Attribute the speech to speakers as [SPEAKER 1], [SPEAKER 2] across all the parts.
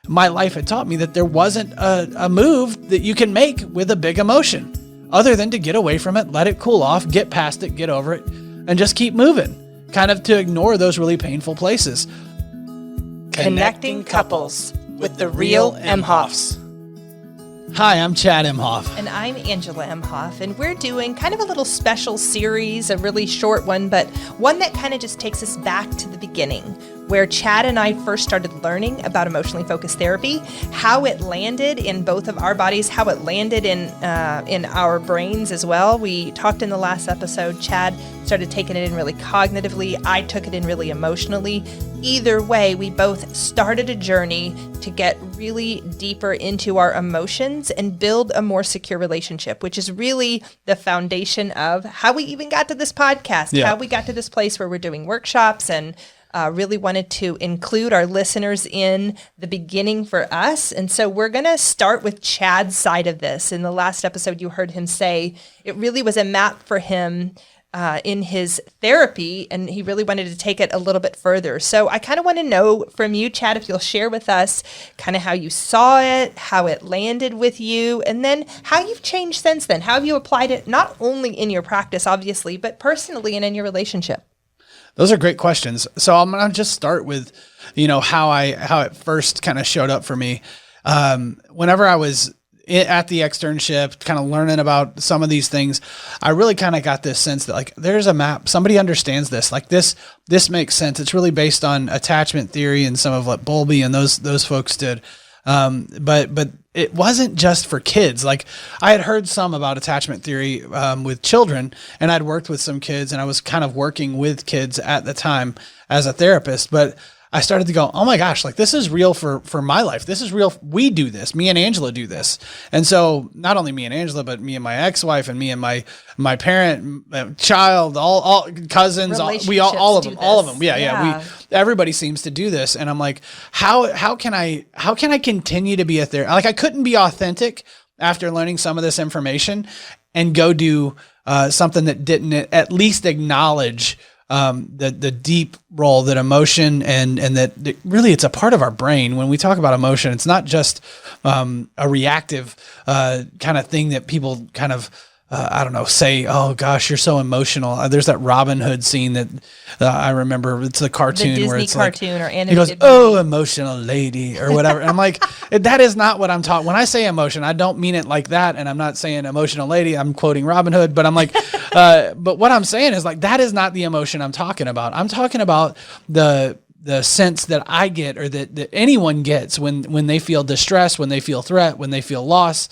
[SPEAKER 1] my life had taught me that there wasn't a move that you can make with a big emotion other than to get away from it, let it cool off, get past it, get over it, and just keep moving, kind of to ignore those really painful places.
[SPEAKER 2] Connecting couples with the real Imhoffs.
[SPEAKER 1] Hi, I'm Chad Imhoff.
[SPEAKER 2] And I'm Angela Imhoff, and we're doing kind of a little special series, a really short one, but one that kind of just takes us back to the beginning, where Chad and I first started learning about emotionally focused therapy, how it landed in both of our bodies, how it landed in our brains as well. We talked in the last episode, Chad started taking it in really cognitively, I took it in really emotionally. Either way, we both started a journey to get really deeper into our emotions and build a more secure relationship, which is really the foundation of how we even got to this podcast, how we got to this place where we're doing workshops, and really wanted to include our listeners in the beginning for us. And so we're going to start with Chad's side of this. In the last episode, you heard him say it really was a map for him in his therapy, and he really wanted to take it a little bit further. So I kind of want to know from you, Chad, if you'll share with us kind of how you saw it, how it landed with you, and then how you've changed since then. How have you applied it not only in your practice, obviously, but personally and in your relationship?
[SPEAKER 1] Those are great questions. So I'm going to just start with, how it first kind of showed up for me. Whenever I was at the externship, kind of learning about some of these things, I really kind of got this sense that like, there's a map, somebody understands this, like this makes sense. It's really based on attachment theory and some of what Bowlby and those folks did. But it wasn't just for kids. Like I had heard some about attachment theory, with children, and I'd worked with some kids, and I was kind of working with kids at the time as a therapist, but I started to go, oh my gosh, like this is real for my life. This is real. We do this. Me and Angela do this. And so not only me and Angela, but me and my ex-wife and me and my parent, child, all cousins, all of them. Yeah. Everybody seems to do this. And I'm like, how can I continue to be a therapist? Like I couldn't be authentic after learning some of this information and go do something that didn't at least acknowledge the deep role that emotion and that really it's a part of our brain. When we talk about emotion, it's not just a reactive kind of thing that people kind of say, oh gosh, you're so emotional. There's that Robin Hood scene that I remember. It's the cartoon, the Disney where it's cartoon or animated. He goes, "Oh, emotional lady," or whatever. And I'm like, that is not what I'm talking. When I say emotion, I don't mean it like that. And I'm not saying emotional lady. I'm quoting Robin Hood, but I'm like, but what I'm saying is like that is not the emotion I'm talking about. I'm talking about the sense that I get, or that anyone gets when they feel distress, when they feel threat, when they feel loss.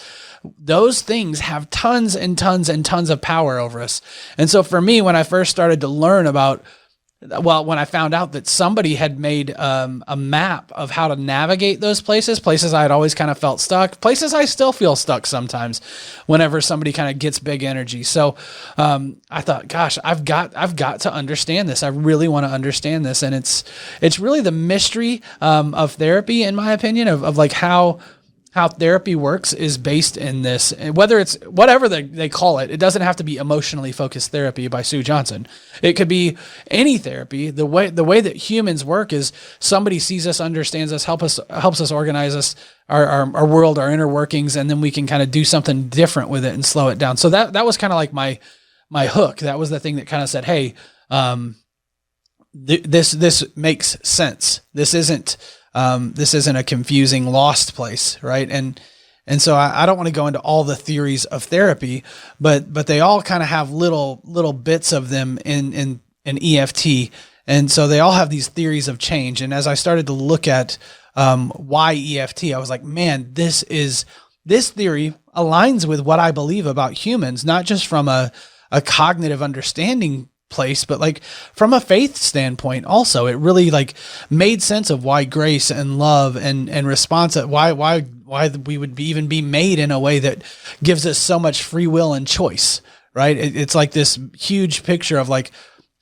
[SPEAKER 1] Those things have tons and tons and tons of power over us. And so for me, when I first started to learn when I found out that somebody had made a map of how to navigate those places I had always kind of felt stuck, places I still feel stuck sometimes whenever somebody kind of gets big energy. So I thought, gosh, I've got to understand this. I really want to understand this. And it's really the mystery of therapy, in my opinion, of like how therapy works is based in this. And whether it's whatever they call it, it doesn't have to be emotionally focused therapy by Sue Johnson. It could be any therapy. The way that humans work is somebody sees us, understands us, helps us organize us, our world, our inner workings, and then we can kind of do something different with it and slow it down. So that was kind of like my hook. That was the thing that kind of said, hey, this makes sense. This isn't a confusing, lost place, right? And so I don't want to go into all the theories of therapy, but they all kind of have little bits of them in EFT, and so they all have these theories of change. And as I started to look at why EFT, I was like, man, this theory aligns with what I believe about humans, not just from a cognitive understanding place, but like from a faith standpoint also. It really like made sense of why grace and love and response, why we would even be made in a way that gives us so much free will and choice, right? It's like this huge picture of like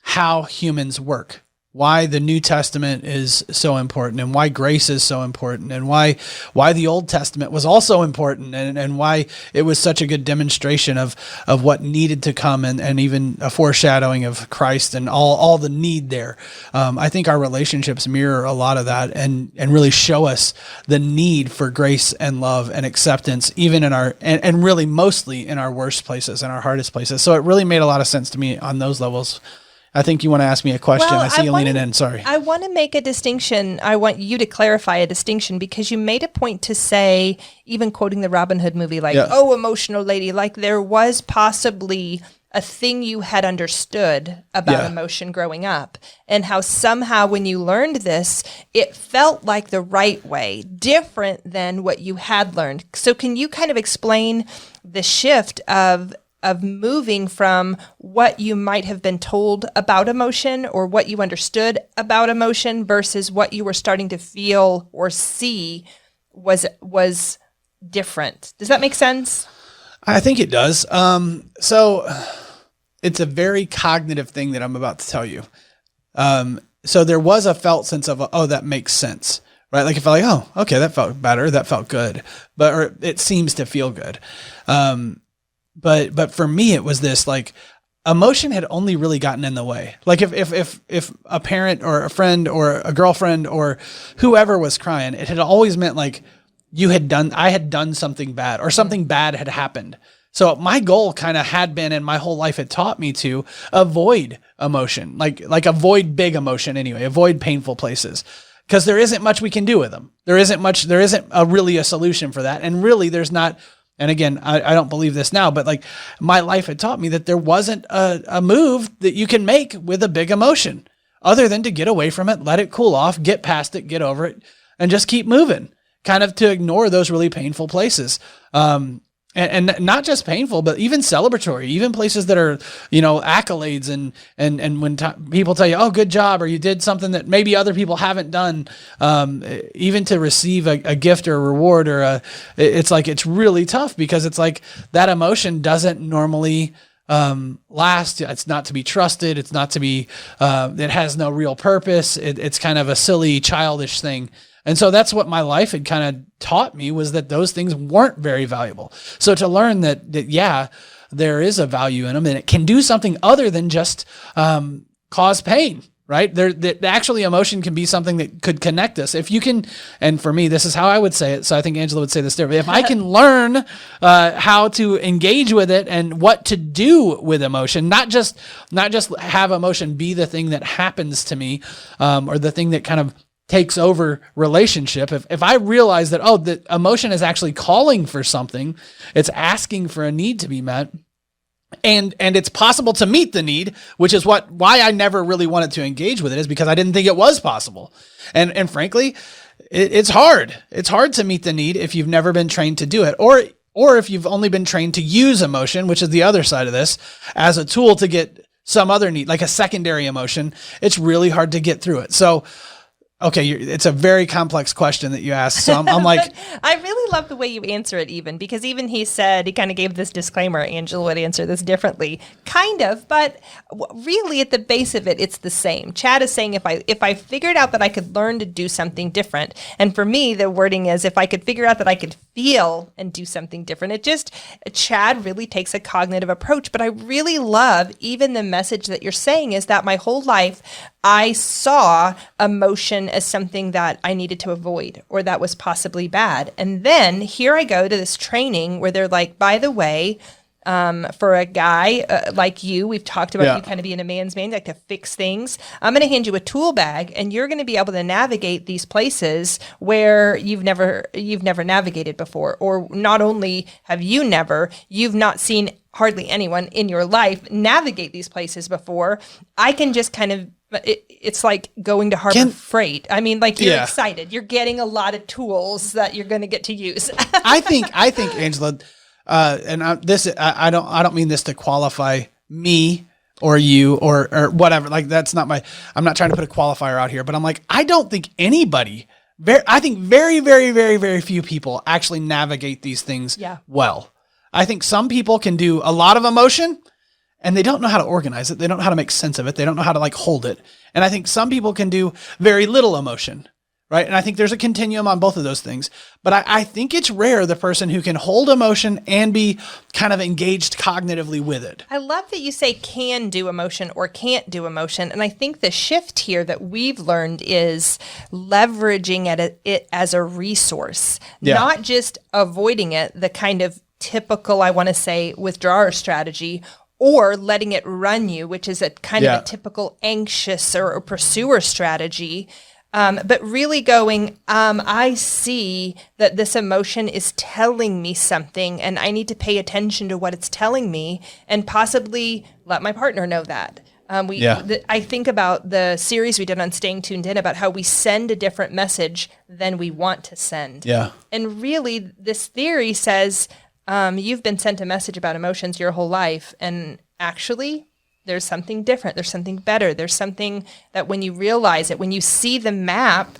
[SPEAKER 1] how humans work. why the New Testament is so important and why grace is so important and why the Old Testament was also important and why it was such a good demonstration of what needed to come and even a foreshadowing of Christ and all the need there. I think our relationships mirror a lot of that and really show us the need for grace and love and acceptance, even in our, and really mostly in our worst places and our hardest places. So it really made a lot of sense to me on those levels. I think you want to ask me a question. Well, I see you leaning in. Sorry.
[SPEAKER 2] I want to make a distinction. I want you to clarify a distinction because you made a point to say, even quoting the Robin Hood movie, like, oh, emotional lady, like there was possibly a thing you had understood about emotion growing up and how somehow when you learned this, it felt like the right way, different than what you had learned. So can you kind of explain the shift of moving from what you might have been told about emotion or what you understood about emotion versus what you were starting to feel or see was different? Does that make sense?
[SPEAKER 1] I think it does. So it's a very cognitive thing that I'm about to tell you. So there was a felt sense of, oh, that makes sense, right? Like if I like, oh, okay, that felt better. That felt good, or it seems to feel good. But for me, it was this like emotion had only really gotten in the way. Like if a parent or a friend or a girlfriend or whoever was crying, it had always meant like I had done something bad or something bad had happened. So my goal kind of had been, and my whole life had taught me to avoid emotion, like avoid big emotion anyway, avoid painful places. Because there isn't much we can do with them. There isn't really a solution for that. And really there's not. And again, I don't believe this now, but like my life had taught me that there wasn't a move that you can make with a big emotion other than to get away from it, let it cool off, get past it, get over it, and just keep moving, kind of to ignore those really painful places. And not just painful, but even celebratory, even places that are, accolades and when people tell you, oh, good job, or you did something that maybe other people haven't done, even to receive a gift or a reward it's like, it's really tough because it's like that emotion doesn't normally last. It's not to be trusted. It's not to be, it has no real purpose. It's kind of a silly, childish thing. And so that's what my life had kind of taught me, was that those things weren't very valuable. So to learn that there is a value in them and it can do something other than just cause pain, right? That actually emotion can be something that could connect us. If you can, and for me, this is how I would say it. So I think Angela would say this there. But if I can learn how to engage with it and what to do with emotion, not just have emotion be the thing that happens to me or the thing that kind of takes over relationship. If I realize that, the emotion is actually calling for something, it's asking for a need to be met, and it's possible to meet the need, which is why I never really wanted to engage with it, is because I didn't think it was possible. And frankly, it's hard. It's hard to meet the need if you've never been trained to do it, or if you've only been trained to use emotion, which is the other side of this, as a tool to get some other need, like a secondary emotion. It's really hard to get through it. So okay, it's a very complex question that you asked. So I'm like,
[SPEAKER 2] I really love the way you answer it, even because even he kind of gave this disclaimer. Angela would answer this differently, kind of, but really at the base of it, it's the same. Chad is saying if I figured out that I could learn to do something different, and for me, the wording is if I could figure out that I could feel and do something different. Chad really takes a cognitive approach, but I really love even the message that you're saying is that my whole life I saw emotion as something that I needed to avoid or that was possibly bad. And then here I go to this training where they're like, by the way, for a guy like you, we've talked about you kind of being a man's man, like to fix things. I'm going to hand you a tool bag, and you're going to be able to navigate these places where you've never navigated before. Or not only have you've not seen hardly anyone in your life navigate these places before. I can just kind of, it's like going to Harbor Freight. I mean, like you're excited. You're getting a lot of tools that you're going to get to use.
[SPEAKER 1] I think Angela, I don't mean this to qualify me or you or whatever. Like that's not I'm not trying to put a qualifier out here, but I'm like, I don't think anybody, I think very, very, very, very few people actually navigate these things well. I think some people can do a lot of emotion and they don't know how to organize it. They don't know how to make sense of it. They don't know how to like hold it. And I think some people can do very little emotion, right? And I think there's a continuum on both of those things. But I think it's rare the person who can hold emotion and be kind of engaged cognitively with it.
[SPEAKER 2] I love that you say can do emotion or can't do emotion. And I think the shift here that we've learned is leveraging it as a resource, not just avoiding it, the kind of typical, I want to say, withdrawer strategy, or letting it run you, which is a kind of a typical anxious or pursuer strategy. But really going, I see that this emotion is telling me something and I need to pay attention to what it's telling me and possibly let my partner know that. I think about the series we did on Staying Tuned In about how we send a different message than we want to send.
[SPEAKER 1] Yeah.
[SPEAKER 2] And really, this theory says you've been sent a message about emotions your whole life, and actually, there's something different. There's something better. There's something that when you realize it, when you see the map,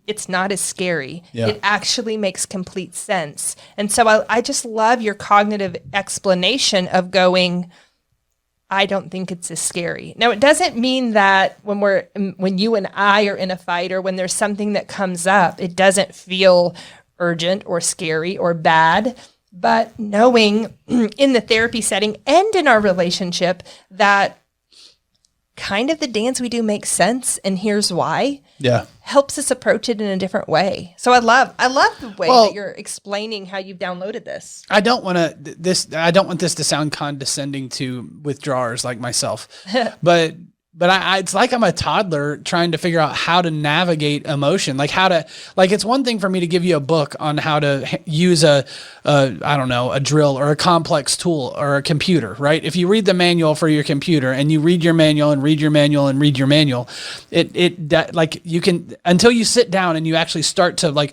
[SPEAKER 2] it's not as scary.
[SPEAKER 1] Yeah.
[SPEAKER 2] It actually makes complete sense. And so I just love your cognitive explanation of going, I don't think it's as scary. Now, it doesn't mean that when you and I are in a fight or when there's something that comes up, it doesn't feel urgent or scary or bad. But knowing in the therapy setting and in our relationship that kind of the dance we do makes sense, and here's why, helps us approach it in a different way. So I love the way that you're explaining how you've downloaded this.
[SPEAKER 1] I don't want this to sound condescending to withdrawers like myself, but it's like I'm a toddler trying to figure out how to navigate emotion, it's one thing for me to give you a book on how to use a drill or a complex tool or a computer, right? If you read the manual for your computer and you read your manual and read your manual and read your manual, you can, until you sit down and you actually start to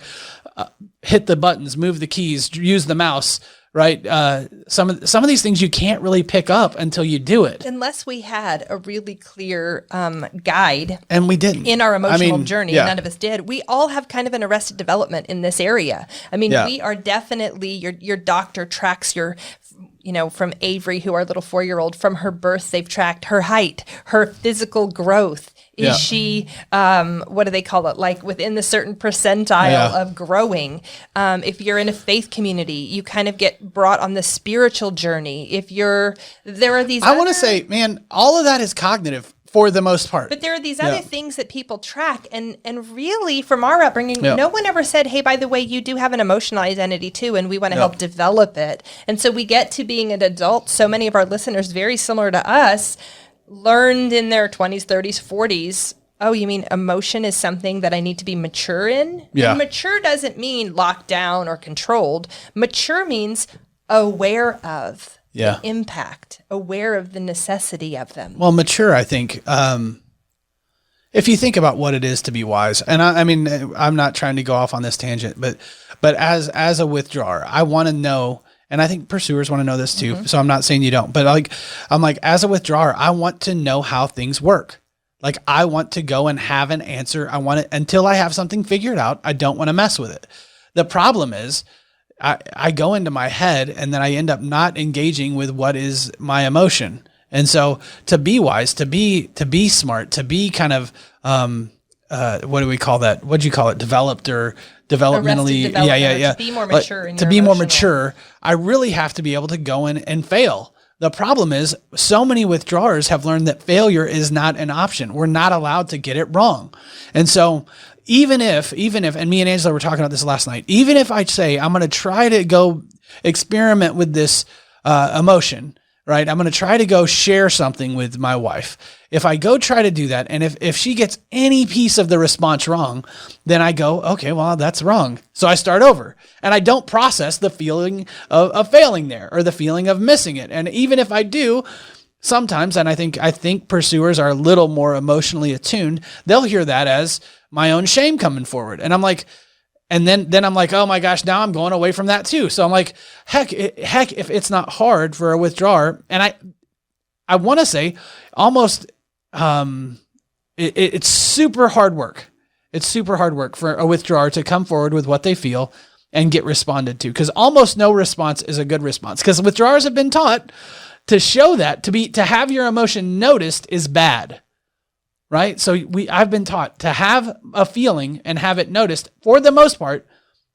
[SPEAKER 1] hit the buttons, move the keys, use the mouse, right? Some of these things you can't really pick up until you do it.
[SPEAKER 2] Unless we had a really clear guide.
[SPEAKER 1] And we didn't.
[SPEAKER 2] In our emotional journey. Yeah. None of us did. We all have kind of an arrested development in this area. I mean, we are definitely, your doctor tracks from Avery, who our little 4-year-old, from her birth, they've tracked her height, her physical growth. Is she, what do they call it? Like within the certain percentile of growing. If you're in a faith community, you kind of get brought on the spiritual journey. There are these.
[SPEAKER 1] I want to say, man, all of that is cognitive for the most part.
[SPEAKER 2] But there are these other things that people track. And really, from our upbringing, no one ever said, hey, by the way, you do have an emotional identity too, and we want to help develop it. And so we get to being an adult. So many of our listeners, very similar to us, learned in their 20s, 30s, 40s, oh, you mean emotion is something that I need to be mature in? Yeah. And mature doesn't mean locked down or controlled. Mature means aware of the impact, aware of the necessity of them.
[SPEAKER 1] Well, mature, I think, if you think about what it is to be wise, and I mean, I'm not trying to go off on this tangent, but as a withdrawer, I want to know. And I think pursuers want to know this too. Mm-hmm. So I'm not saying you don't, but I'm as a withdrawer, I want to know how things work. Like I want to go and have an answer. I want it until I have something figured out. I don't want to mess with it. The problem is I go into my head and then I end up not engaging with what is my emotion. And so to be wise, to be smart, to be kind of, what do we call that? What'd you call it? Developed or developmentally?
[SPEAKER 2] To be more mature.
[SPEAKER 1] More mature, I really have to be able to go in and fail. The problem is so many withdrawers have learned that failure is not an option. We're not allowed to get it wrong. And so even if, and me and Angela were talking about this last night, even if I say, I'm going to try to go experiment with this emotion, right? I'm going to try to go share something with my wife. If I go try to do that, and if she gets any piece of the response wrong, then I go, okay, well, that's wrong. So I start over. And I don't process the feeling of failing there or the feeling of missing it. And even if I do, sometimes, and I think pursuers are a little more emotionally attuned, they'll hear that as my own shame coming forward. And I'm like, and then I'm like, oh my gosh, now I'm going away from that too. So I'm like, heck, if it's not hard for a withdrawer, and I want to say almost, it's super hard work. It's super hard work for a withdrawer to come forward with what they feel and get responded to, because almost no response is a good response, because withdrawers have been taught to show that, to have your emotion noticed is bad. Right? So I've been taught to have a feeling and have it noticed for the most part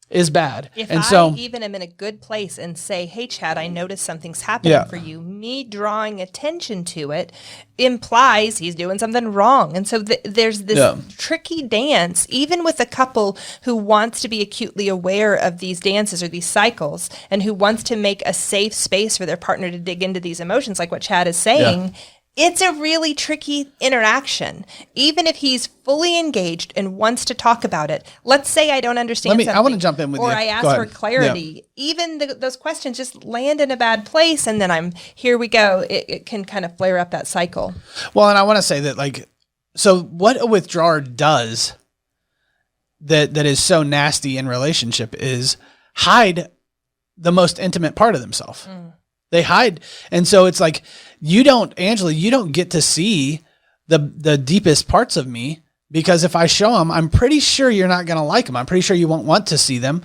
[SPEAKER 1] is bad.
[SPEAKER 2] If
[SPEAKER 1] and
[SPEAKER 2] I even am in a good place and say, hey, Chad, I noticed something's happening for you, me drawing attention to it implies he's doing something wrong. And so there's this tricky dance, even with a couple who wants to be acutely aware of these dances or these cycles and who wants to make a safe space for their partner to dig into these emotions, like what Chad is saying. Yeah. It's a really tricky interaction. Even if he's fully engaged and wants to talk about it, let's say I don't understand something.
[SPEAKER 1] I want to jump in with you.
[SPEAKER 2] Or I ask for clarity. Yeah. Even those questions just land in a bad place, and then here we go. It can kind of flare up that cycle.
[SPEAKER 1] Well, and I want to say that, so what a withdrawer does that is so nasty in relationship is hide the most intimate part of themselves. They hide. And so it's like, Angela, you don't get to see the deepest parts of me, because if I show them, I'm pretty sure you're not going to like them. I'm pretty sure you won't want to see them.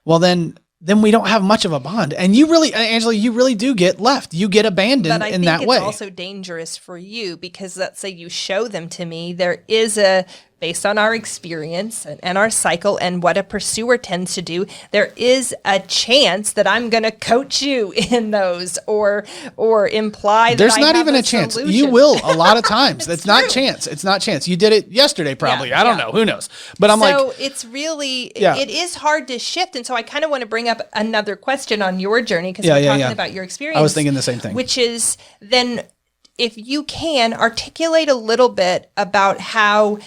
[SPEAKER 1] Well, then we don't have much of a bond. And you really, Angela, you really do get left. You get abandoned in that way.
[SPEAKER 2] But I think it's also dangerous for you, because let's say you show them to me, there is based on our experience and our cycle and what a pursuer tends to do, there is a chance that I'm going to coach you in those or imply that
[SPEAKER 1] there's not even a chance.
[SPEAKER 2] Solution.
[SPEAKER 1] You will a lot of times. It's not chance. It's not chance. You did it yesterday, probably. I don't know. Who knows? But
[SPEAKER 2] so it's really, it is hard to shift. And so I kind of want to bring up another question on your journey, because we're talking about your experience.
[SPEAKER 1] I was thinking the same thing.
[SPEAKER 2] Which is then, if you can articulate a little bit about how,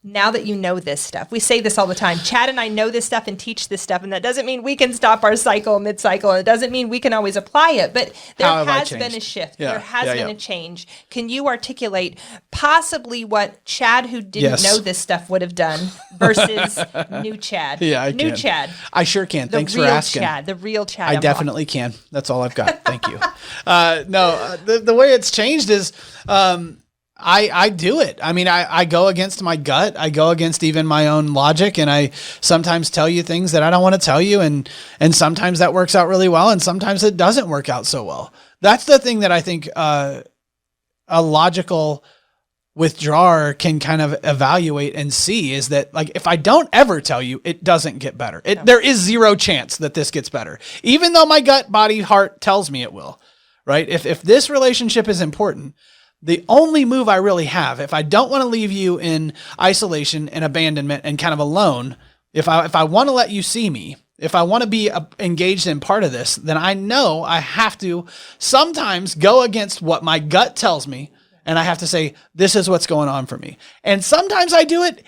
[SPEAKER 2] now that you know this stuff, we say this all the time, Chad and I know this stuff and teach this stuff, and that doesn't mean we can stop our cycle mid-cycle, and it doesn't mean we can always apply it, but there has been a shift. There has been a change. Can you articulate possibly what Chad, who didn't know this stuff, would have done versus new Chad?
[SPEAKER 1] I
[SPEAKER 2] new
[SPEAKER 1] can.
[SPEAKER 2] Chad.
[SPEAKER 1] I sure can. Thanks for asking.
[SPEAKER 2] The real Chad.
[SPEAKER 1] I definitely can. That's all I've got. Thank you. The way it's changed is, I do it. I mean, I go against my gut. I go against even my own logic, and I sometimes tell you things that I don't want to tell you. And sometimes that works out really well, and sometimes it doesn't work out so well. That's the thing that I think, a logical withdrawer can kind of evaluate and see, is that, if I don't ever tell you, it doesn't get better. There is zero chance that this gets better, even though my gut, body, heart tells me it will, right? If this relationship is important, the only move I really have, if I don't want to leave you in isolation and abandonment and kind of alone, if I want to let you see me, if I want to be engaged in part of this, then I know I have to sometimes go against what my gut tells me, and I have to say, this is what's going on for me. And sometimes I do it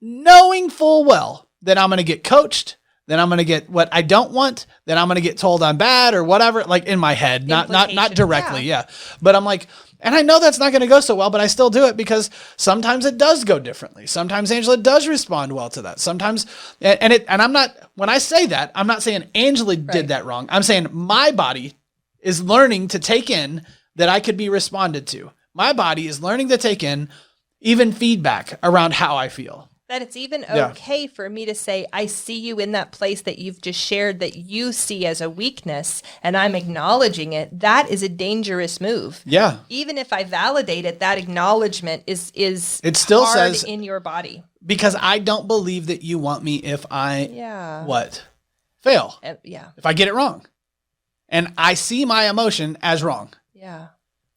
[SPEAKER 1] knowing full well that I'm going to get coached, then I'm going to get what I don't want, then I'm going to get told I'm bad or whatever, in my head, not directly. Yeah. But I'm like, and I know that's not going to go so well, but I still do it because sometimes it does go differently. Sometimes Angela does respond well to that. Sometimes, and I'm not, when I say that, I'm not saying Angela did that wrong. I'm saying my body is learning to take in that I could be responded to. My body is learning to take in even feedback around how I feel.
[SPEAKER 2] That it's even okay for me to say, I see you in that place that you've just shared that you see as a weakness, and I'm acknowledging it. That is a dangerous move.
[SPEAKER 1] Yeah.
[SPEAKER 2] Even if I validate it, that acknowledgement is
[SPEAKER 1] it still
[SPEAKER 2] hard
[SPEAKER 1] says,
[SPEAKER 2] in your body.
[SPEAKER 1] Because I don't believe that you want me if I fail. If I get it wrong. And I see my emotion as wrong.
[SPEAKER 2] Yeah.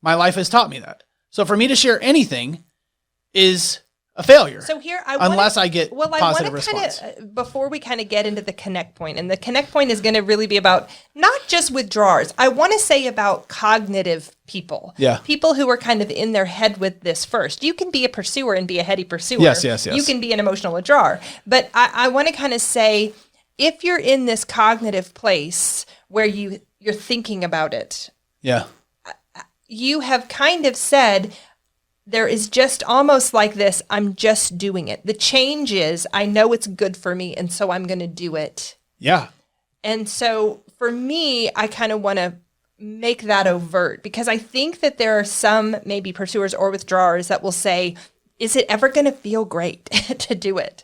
[SPEAKER 1] My life has taught me that. So for me to share anything is a failure.
[SPEAKER 2] So here,
[SPEAKER 1] unless I get positive response.
[SPEAKER 2] Before we kind of get into the connect point, and the connect point is going to really be about not just withdrawers. I want to say about cognitive people.
[SPEAKER 1] Yeah.
[SPEAKER 2] People who are kind of in their head with this first. You can be a pursuer and be a heady pursuer.
[SPEAKER 1] Yes.
[SPEAKER 2] You can be an emotional withdrawer. But I want to kind of say, if you're in this cognitive place where you're thinking about it.
[SPEAKER 1] Yeah.
[SPEAKER 2] You have kind of said, there is just almost like this, I'm just doing it. The change is, I know it's good for me, and so I'm going to do it.
[SPEAKER 1] Yeah.
[SPEAKER 2] And so for me, I kind of want to make that overt, because I think that there are some maybe pursuers or withdrawers that will say, is it ever going to feel great to do it?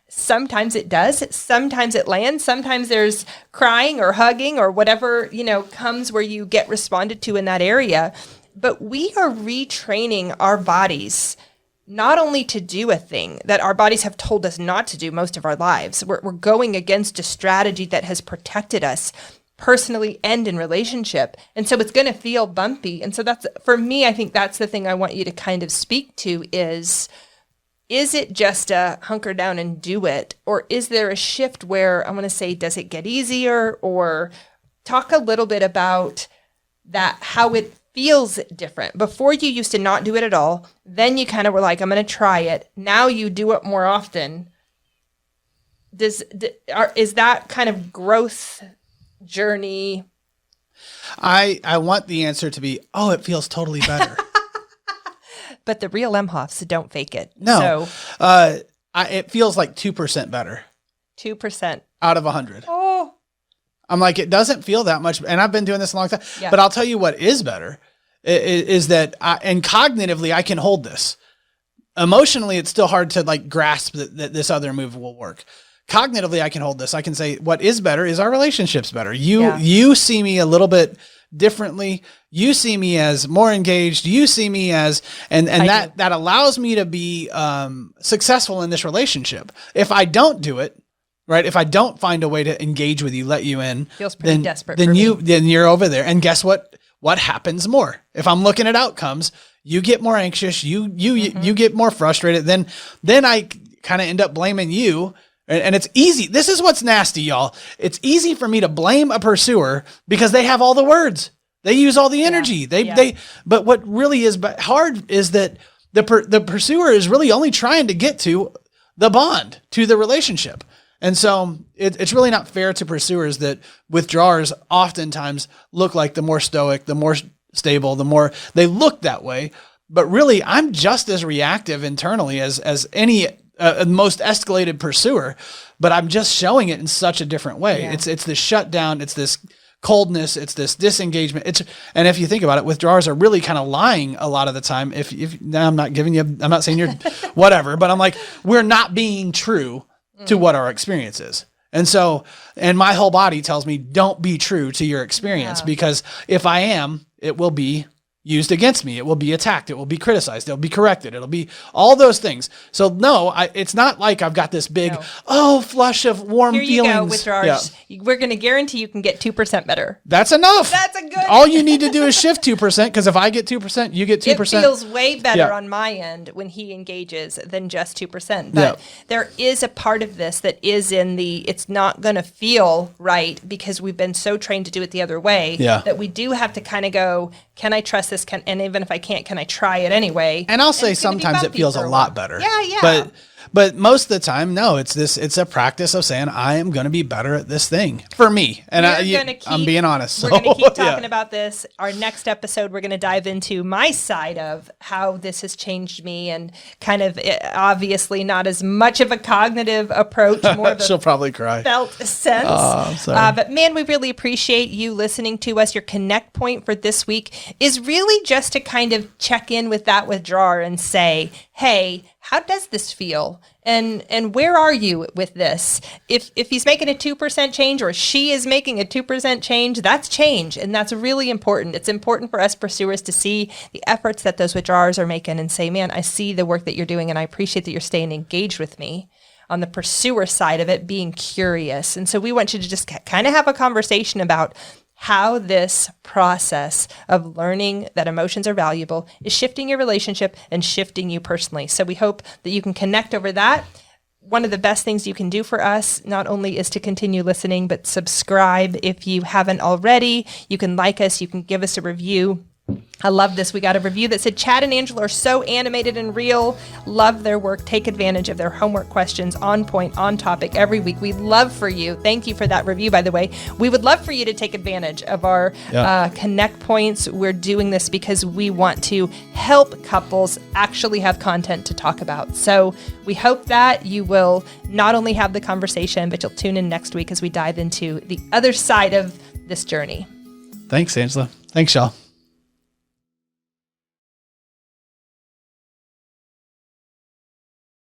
[SPEAKER 2] sometimes it does. Sometimes it lands. Sometimes there's crying or hugging or whatever, comes where you get responded to in that area. But we are retraining our bodies not only to do a thing that our bodies have told us not to do most of our lives. We're going against a strategy that has protected us personally and in relationship. And so it's going to feel bumpy. And so that's, for me, I think that's the thing I want you to kind of speak to is it just a hunker down and do it? Or is there a shift where I want to say, does it get easier? Or talk a little bit about that, how it feels different. Before you used to not do it at all. Then you kind of were like, I'm going to try it. Now you do it more often. Is that kind of growth journey?
[SPEAKER 1] I want the answer to be, oh, it feels totally better.
[SPEAKER 2] But the real Imhoffs don't fake it.
[SPEAKER 1] No. So, it feels like 2% better.
[SPEAKER 2] 2%
[SPEAKER 1] out of 100.
[SPEAKER 2] Oh.
[SPEAKER 1] I'm like, it doesn't feel that much. And I've been doing this a long time.
[SPEAKER 2] Yeah.
[SPEAKER 1] But I'll tell you what is better is that, and cognitively, I can hold this. Emotionally, it's still hard to like grasp that this other move will work. Cognitively, I can hold this. I can say what is better is our relationship's better. You see me a little bit differently. You see me as more engaged. You see me as, and that allows me to be successful in this relationship. If I don't do it, right? If I don't find a way to engage with you, let you in,
[SPEAKER 2] feels pretty desperate.
[SPEAKER 1] Then you're over there. And guess what? What happens more? If I'm looking at outcomes, you get more anxious. You get more frustrated. Then I kind of end up blaming you. And it's easy. This is what's nasty, y'all. It's easy for me to blame a pursuer because they have all the words. They use all the energy. But what really is hard is that the pursuer is really only trying to get to the bond, to the relationship. And so it's really not fair to pursuers that withdrawers oftentimes look like the more stoic, the more stable, the more they look that way. But really, I'm just as reactive internally as any most escalated pursuer, but I'm just showing it in such a different way. Yeah. It's this shutdown. It's this coldness. It's this disengagement. And if you think about it, withdrawers are really kind of lying a lot of the time. If now I'm not saying you're whatever, but I'm like, we're not being true to what our experience is. And so, and my whole body tells me, don't be true to your experience, because if I am, it will be used against me. It will be attacked. It will be criticized. It'll be corrected. It'll be all those things. So no, it's not like I've got this big, flush of warm feelings. Here you go,
[SPEAKER 2] withdrawers. Yeah. We're going to guarantee you can get 2% better.
[SPEAKER 1] That's enough.
[SPEAKER 2] That's a good.
[SPEAKER 1] All you need to do is shift 2%, because if I get 2%, you get 2%.
[SPEAKER 2] It feels way better on my end when he engages than just 2%. But there is a part of this that is in it's not going to feel right because we've been so trained to do it the other way that we do have to kind of go, can I trust this? And even if I can't, can I try it anyway?
[SPEAKER 1] And I'll say sometimes it feels a lot better. Yeah. But most of the time, no, it's a practice of saying, I am going to be better at this thing for me. And I'm being honest.
[SPEAKER 2] We're going to keep talking about this. Our next episode, we're going to dive into my side of how this has changed me, and kind of obviously not as much of a cognitive approach, more of a
[SPEAKER 1] she'll probably cry.
[SPEAKER 2] Felt sense.
[SPEAKER 1] Oh, I'm sorry.
[SPEAKER 2] But man, we really appreciate you listening to us. Your connect point for this week is really just to kind of check in with that withdrawer and say, hey, how does this feel? And where are you with this? If he's making a 2% change, or she is making a 2% change, that's change. And that's really important. It's important for us pursuers to see the efforts that those withdrawers are making and say, man, I see the work that you're doing, and I appreciate that you're staying engaged with me. On the pursuer side of it, being curious. And so we want you to just kind of have a conversation about how this process of learning that emotions are valuable is shifting your relationship and shifting you personally. So we hope that you can connect over that. One of the best things you can do for us not only is to continue listening, but subscribe if you haven't already. You can like us. You can give us a review. I love this. We got a review that said, Chad and Angela are so animated and real. Love their work. Take advantage of their homework questions, on point, on topic every week. We'd love for you. Thank you for that review, by the way. We would love for you to take advantage of our connect points. We're doing this because we want to help couples actually have content to talk about. So we hope that you will not only have the conversation, but you'll tune in next week as we dive into the other side of this journey.
[SPEAKER 1] Thanks, Angela. Thanks, y'all.